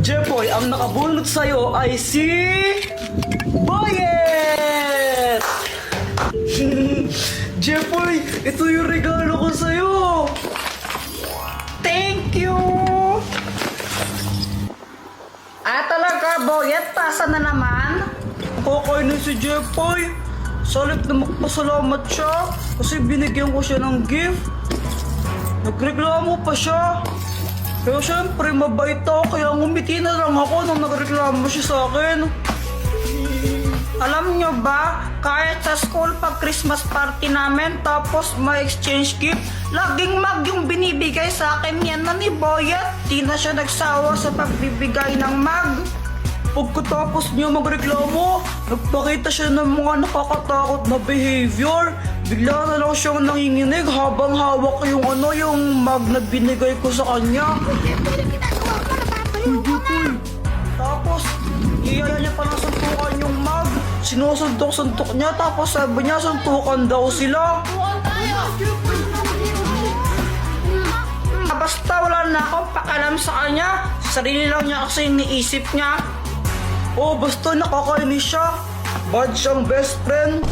Jepoy, ang nakabunot sa'yo ay si... Boyet! Jepoy, ito yung regalo ko sa'yo! Thank you! Talaga, Boyet, pasa na naman? Kakainin si Jepoy. Salit na magpasalamat siya kasi binigyan ko siya ng gift. Nagreklamo pa siya. Kaya syempre mabait ako kaya ngumiti na lang ako nung nagreklamo siya sa akin. Alam nyo ba, kahit sa school pag Christmas party namin tapos may exchange gift, laging mag yung binibigay sa akin yan na ni Boyet. Di na siya nagsawa sa pagbibigay ng mag. Pagkatapos niya magreklamo, nagpakita siya ng mga nakakatakot na behavior. Bigla na lang siyang nanginginig habang hawak yung mag na binigay ko sa kanya. Tapos, iyaya niya pa ng suntukan yung mag. Sinusuntok-suntok niya tapos sabi niya suntukan daw sila. Basta wala na akong pakialam sa kanya. Sarili lang niya kasi iniisip niya. Oh, basta nakakainis siya. Bad siyang best friend.